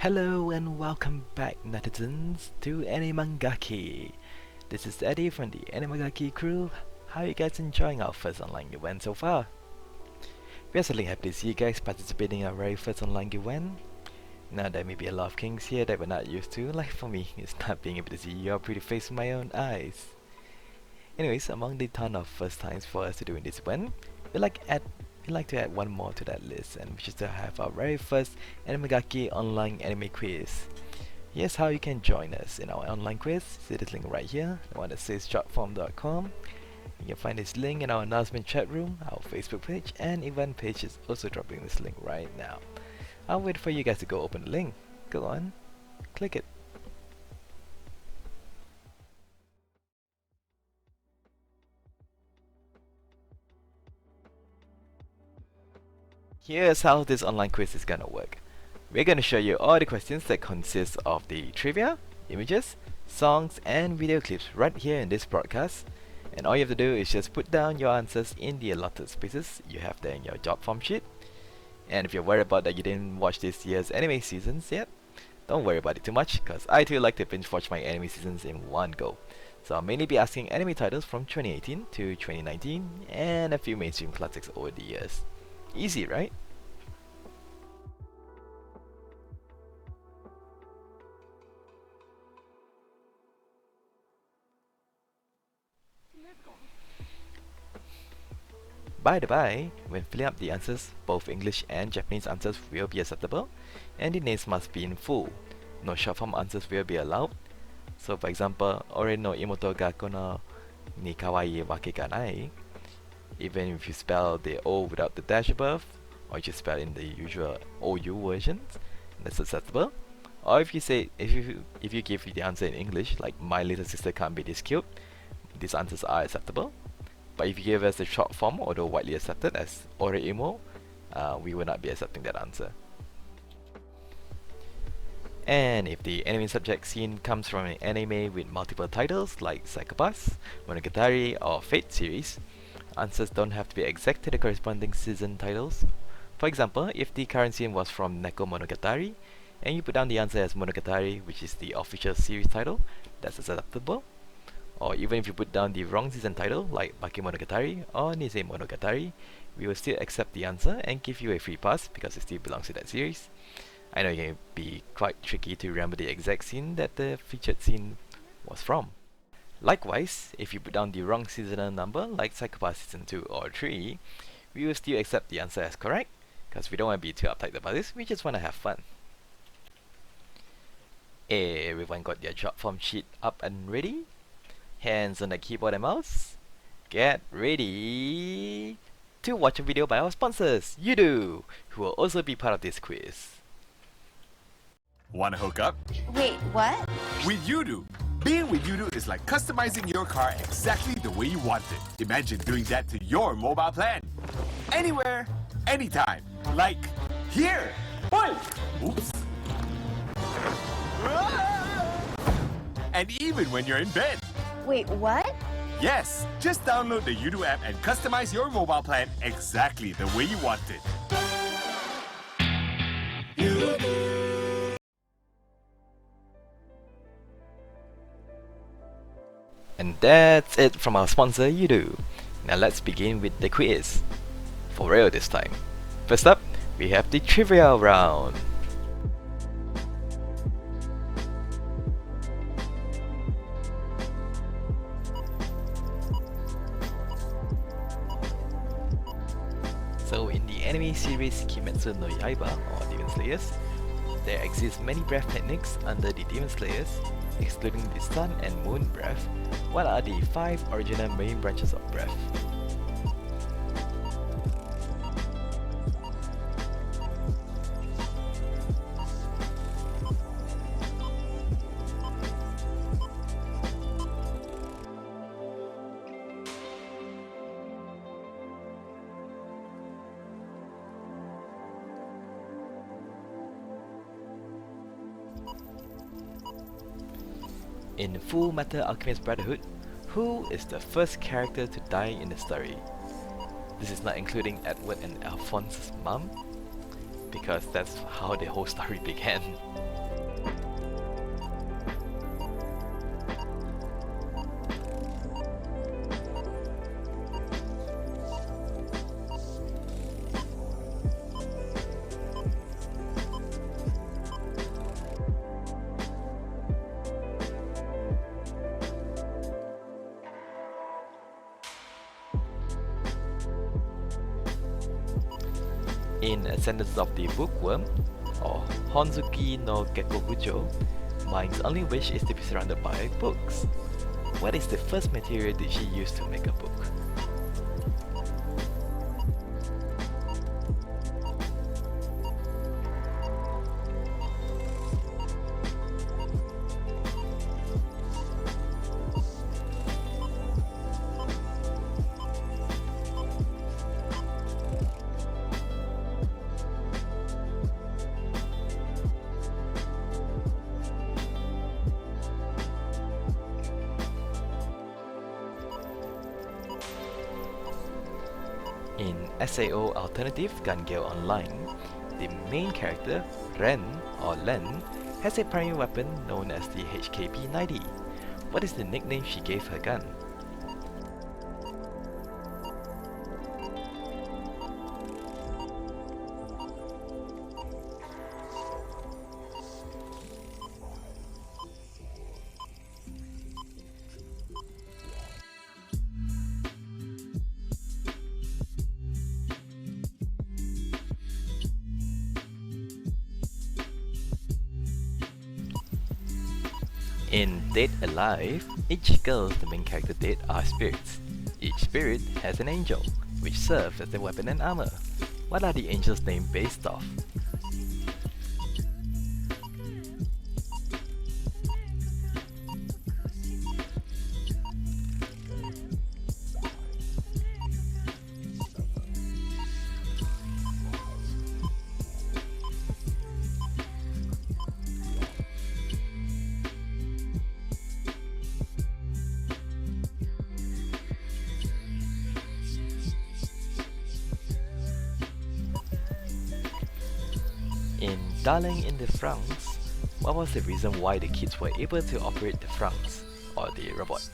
Hello and welcome back, netizens, to AniManGaki. This is Eddie from the AniManGaki crew. How are you guys enjoying our first online event so far? We are certainly happy to see you guys participating in our very first online event. Now there may be a lot of things here that we're not used to, like for me, it's not being able to see your pretty face with my own eyes. Anyways, among the ton of first times for us to do in this event, we'd like to add one more to that list, and which is to have our very first AniManGaki online anime quiz. Here's how you can join us in our online quiz. See this link right here, the one that says shortform.com. You can find this link in our announcement chat room, our Facebook page, and event page is also dropping this link right now. I'll wait for you guys to go open the link. Go on, click it. Here's how this online quiz is gonna work. We're gonna show you all the questions that consist of the trivia, images, songs, and video clips right here in this broadcast. And all you have to do is just put down your answers in the allotted spaces you have there in your job form sheet. And if you're worried about that you didn't watch this year's anime seasons yet, don't worry about it too much, cause I too like to binge watch my anime seasons in one go. So I'll mainly be asking anime titles from 2018 to 2019 and a few mainstream classics over the years. Easy, right? By the by, when filling up the answers, both English and Japanese answers will be acceptable, and the names must be in full. No short form answers will be allowed. So for example, Ore no imoto ga kono ni kawaii wake ga nai. Even if you spell the O without the dash above, or you spell in the usual OU versions, that's acceptable. Or if you give the answer in English, like my little sister can't be this cute, these answers are acceptable. But if you give us the short form, although widely accepted as Oreimo, we will not be accepting that answer. And if the anime subject scene comes from an anime with multiple titles like Psycho-Pass, Monogatari, or Fate series, answers don't have to be exact to the corresponding season titles. For example, if the current scene was from Neko Monogatari, and you put down the answer as Monogatari, which is the official series title, that's acceptable. Or even if you put down the wrong season title, like Bakemonogatari or Nisei Monogatari, we will still accept the answer and give you a free pass because it still belongs to that series. I know it can be quite tricky to remember the exact scene that the featured scene was from. Likewise, if you put down the wrong seasonal number, like Psycho-Pass Season 2 or 3, we will still accept the answer as correct, because we don't want to be too uptight about this, we just want to have fun. Everyone got their job form sheet up and ready? Hands on the keyboard and mouse. Get ready to watch a video by our sponsors, Yoodo, who will also be part of this quiz. Wanna hook up? Wait, what? With Yoodo! Being with Yoodo is like customizing your car exactly the way you want it. Imagine doing that to your mobile plan. Anywhere, anytime. Like here! Oi! Oops! And even when you're in bed. Wait, what? Yes, just download the Yoodo app and customize your mobile plan exactly the way you want it. And that's it from our sponsor, Yoodo. Now let's begin with the quiz. For real this time. First up, we have the trivia round. So in the anime series Kimetsu no Yaiba, or Demon Slayers, there exist many breath techniques under the Demon Slayers, excluding the Sun and Moon breath. What are the 5 original main branches of breath? In Full Metal Alchemist Brotherhood, who is the first character to die in the story? This is not including Edward and Alphonse's mom. because that's how the whole story began. In Ascendance of the Bookworm, or Honzuki no Gekkobujo, Mind's only wish is to be surrounded by books. What is the first material did she use to make a book? In SAO Alternative Gun Gale Online, the main character, Ren or Len, has a primary weapon known as the HKP-90. What is the nickname she gave her gun? In Dead Alive, each girl the main character dead are spirits. Each spirit has an angel, which serves as their weapon and armor. What are the angels' names based off? In Darling in the Franxx, what was the reason why the kids were able to operate the Franxx, or the robot?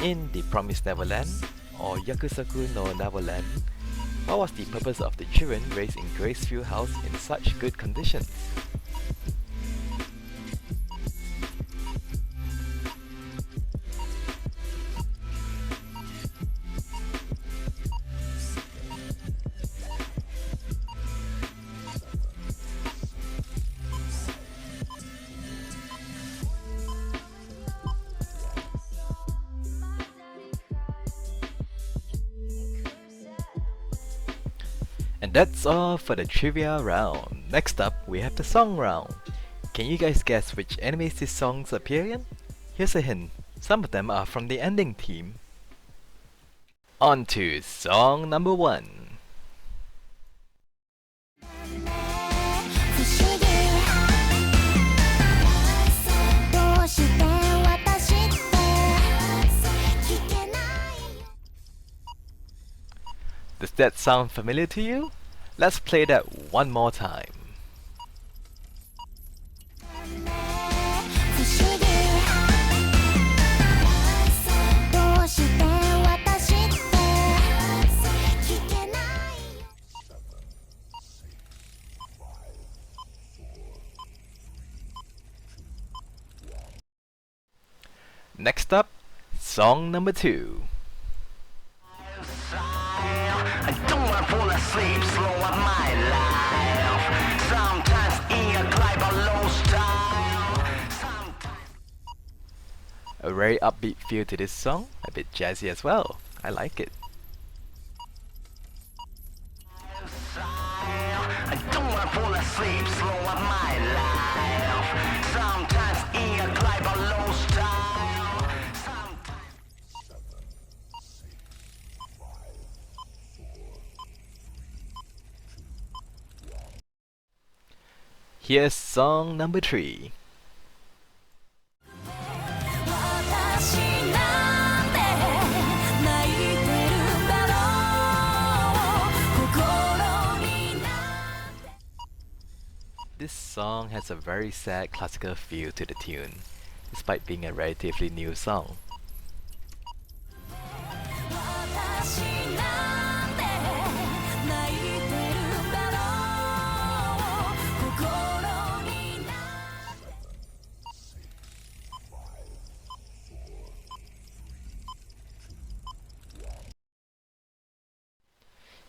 In The Promised Neverland, or Yakusoku no Neverland, what was the purpose of the children raised in Gracefield House in such good conditions? And that's all for the trivia round. Next up, we have the song round. Can you guys guess which animes these songs appear in? Here's a hint, some of them are from the ending theme. On to song number 1. Does that sound familiar to you? Let's play that one more time. Next up, song number 2. I don't wanna fall asleep, slow up my life. Sometimes glide on low style. A very upbeat feel to this song, a bit jazzy as well. I like it. asleep, slow up my life. Sometimes in a glide low style. Here's song number 3. This song has a very sad classical feel to the tune, despite being a relatively new song.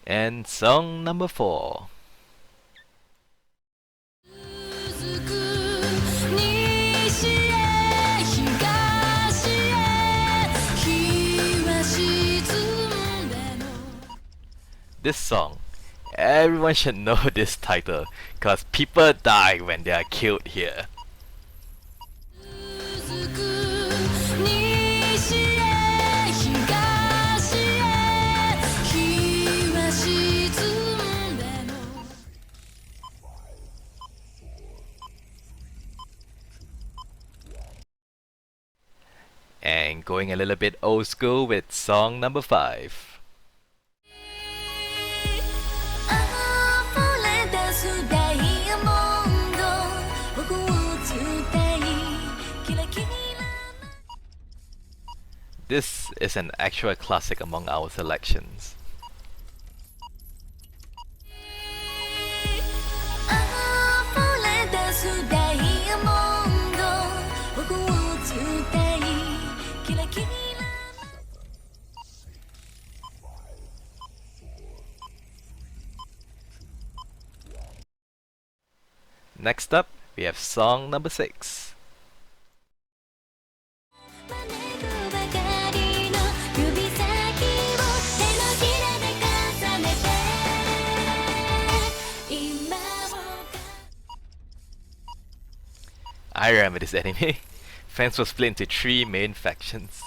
And song number 4. This song, everyone should know this title, cause people die when they are killed here. And going a little bit old school with song number 5. This is an actual classic among our selections. Next up, we have song number 6. I remember this anime. Fans were split into 3 main factions.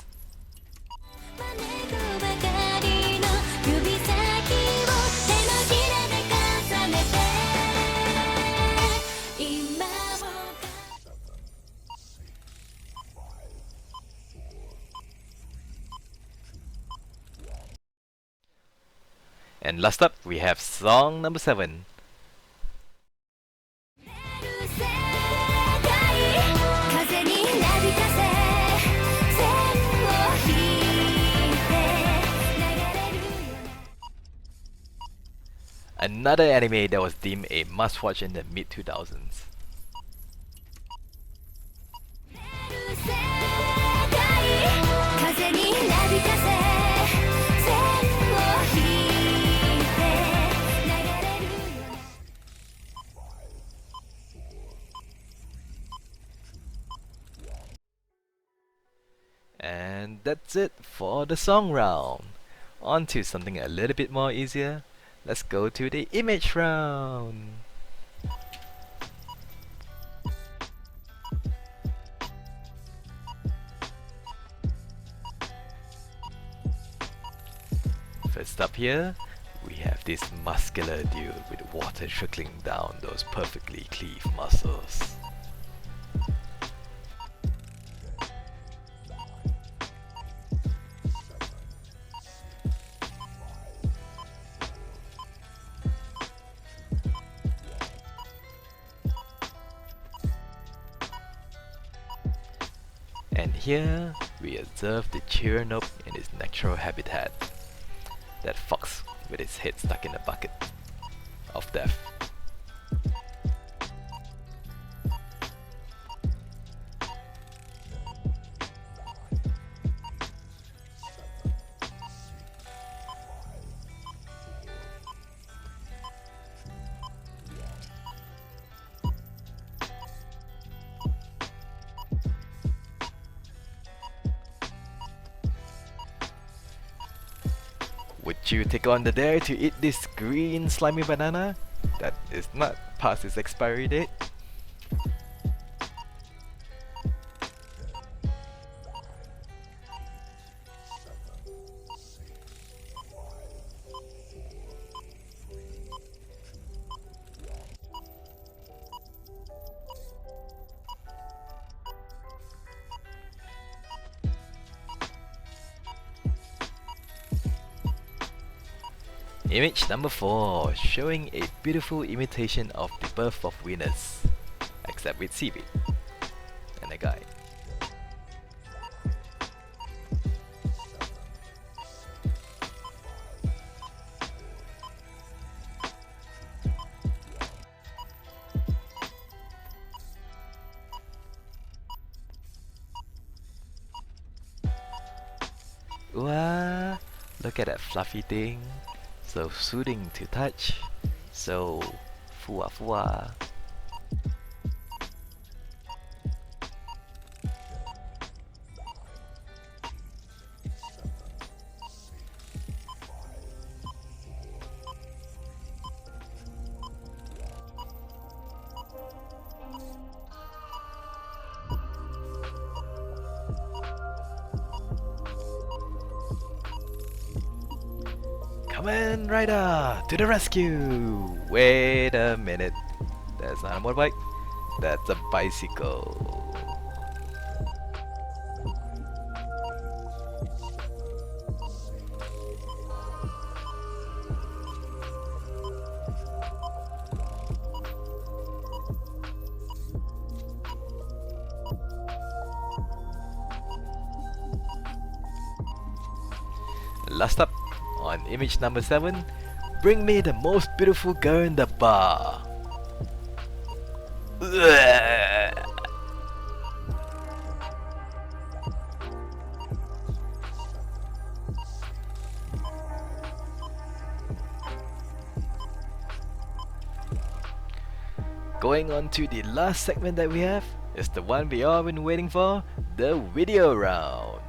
And last up, we have song number 7. Another anime that was deemed a must-watch in the mid-2000s. And that's it for the song round. On to something a little bit more easier. Let's go to the image round. First up here, we have this muscular dude with water trickling down those perfectly cleaved muscles. And here we observe the Chironope in its natural habitat, that fox with its head stuck in a bucket of death. Would you take on the dare to eat this green slimy banana? that is not past its expiry date. Image number 4, showing a beautiful imitation of the birth of Venus, except with seaweed and a guy. Wow, look at that fluffy thing. So soothing to touch. So fua fua. Kamen Rider to the rescue! Wait a minute. That's not a motorbike. That's a bicycle. Last up, on image number 7, bring me the most beautiful girl in the bar. Ugh. Going on to the last segment that we have, is the one we all been waiting for, the video round.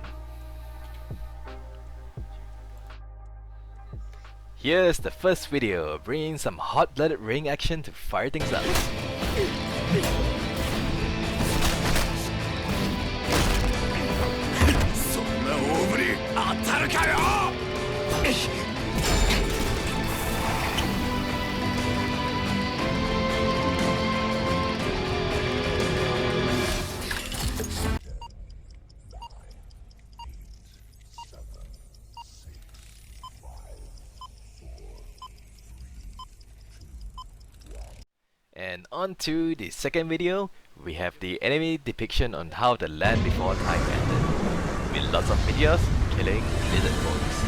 Here's the first video, bringing some hot-blooded ring action to fire things up. And on to the second video, we have the anime depiction on how the land before time ended, with lots of videos killing lizard folks.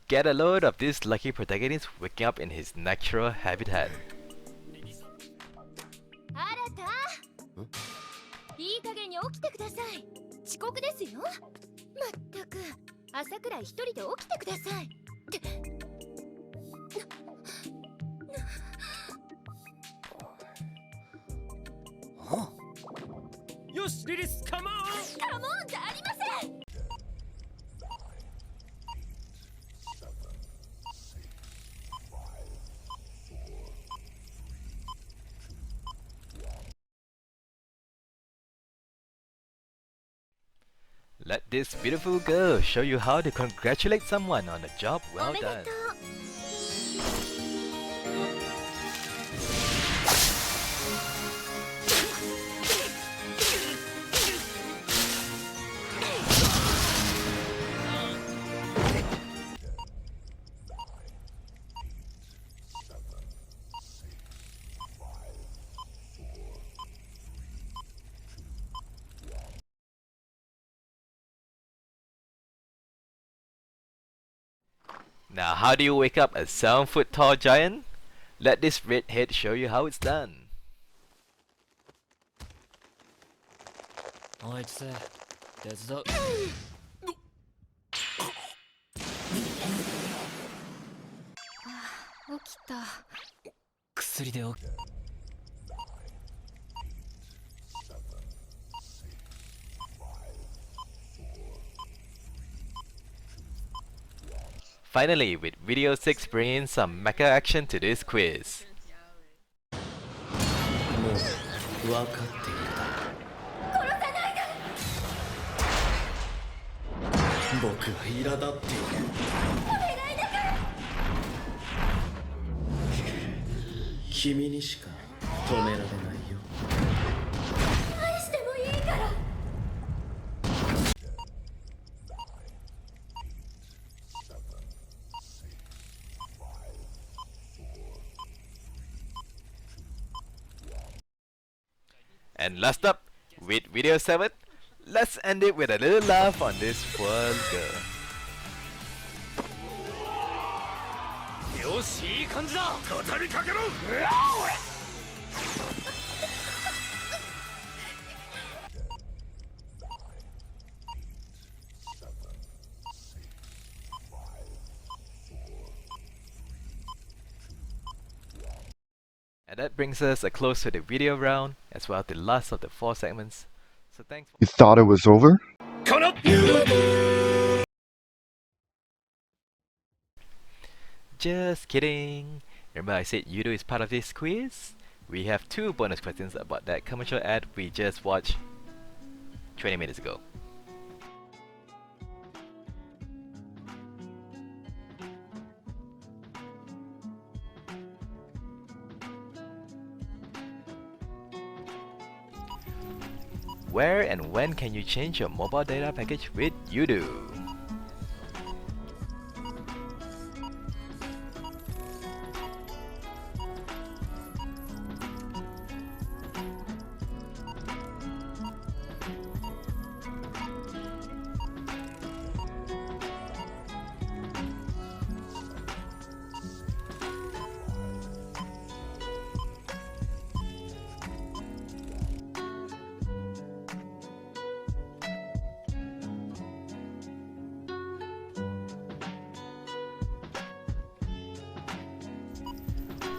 Get a load of this lucky protagonist waking up in his natural habitat. いい加減に起きてください。遅刻ですよ。まったく朝くらい一人で起きてください。ってよし、リリス、カモン！カモンじゃありません。Let this beautiful girl show you how to congratulate someone on a job お well めでと done. う。Now, how do you wake up a 7-foot tall giant? Let this redhead show you how it's done. あいつ、手伝う。起きた。薬でFinally, with video 6 bringing some mecha action to this quiz. もう分かっている。僕は苛立っている。君にしか止められないよ。返してもいいから。 And last up, with video 7, let's end it with a little laugh on this poor girl. よし、いい感じだ。語りかけろ。And that brings us a close to the video round, as well as the last of the 4 segments. So thanks for— You thought it was over? Just kidding! Remember I said Yoodo is part of this quiz? We have 2 bonus questions about that commercial ad we just watched 20 minutes ago. Where and when can you change your mobile data package with Yoodo?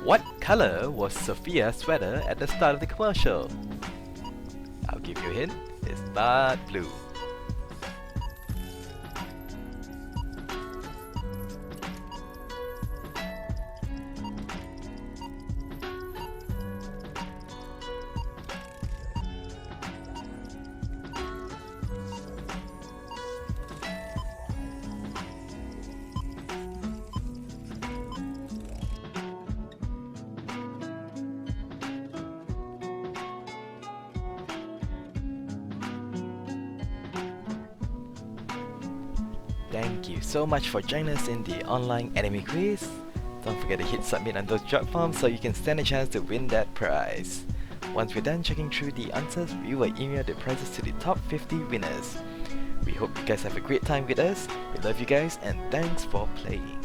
What color was Sophia's sweater at the start of the commercial? I'll give you a hint, it's dark blue. Thank you so much for joining us in the online anime quiz. Don't forget to hit submit on those job forms so you can stand a chance to win that prize. Once we're done checking through the answers, we will email the prizes to the top 50 winners. We hope you guys have a great time with us. We love you guys and thanks for playing.